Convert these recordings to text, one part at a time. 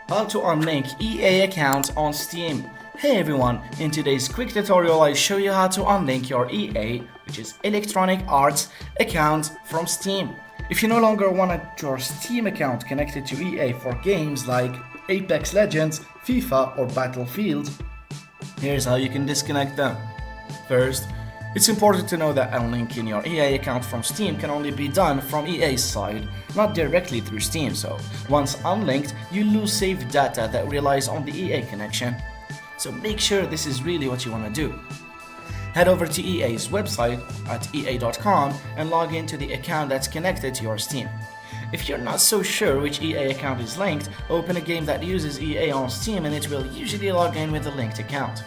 How to unlink EA account on Steam. Hey everyone, in today's quick tutorial I show you how to unlink your EA, which is Electronic Arts, account from Steam. If you no longer want your Steam account connected to EA for games like Apex Legends, FIFA or Battlefield, here's how you can disconnect them. First, it's important to know that unlinking your EA account from Steam can only be done from EA's side, not directly through Steam, so once unlinked, you lose saved data that relies on the EA connection. So make sure this is really what you want to do. Head over to EA's website at ea.com and log into the account that's connected to your Steam. If you're not so sure which EA account is linked, open a game that uses EA on Steam and it will usually log in with the linked account.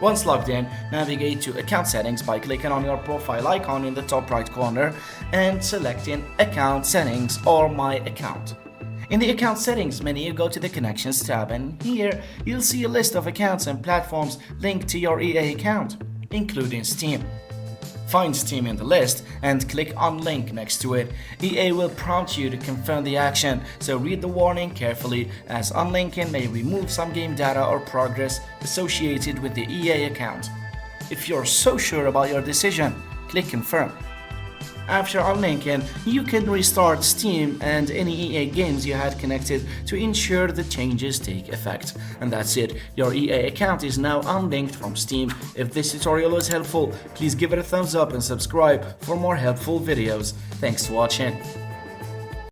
Once logged in, navigate to Account Settings by clicking on your profile icon in the top right corner and selecting Account Settings or My Account. In the Account Settings menu, go to the Connections tab and here you'll see a list of accounts and platforms linked to your EA account, including Steam. Find Steam in the list and click Unlink next to it. EA will prompt you to confirm the action, so read the warning carefully as unlinking may remove some game data or progress associated with the EA account. If you're so sure about your decision, click Confirm. After unlinking, you can restart Steam and any EA games you had connected to ensure the changes take effect. And that's it, your EA account is now unlinked from Steam. If this tutorial was helpful, please give it a thumbs up and subscribe for more helpful videos. Thanks for watching.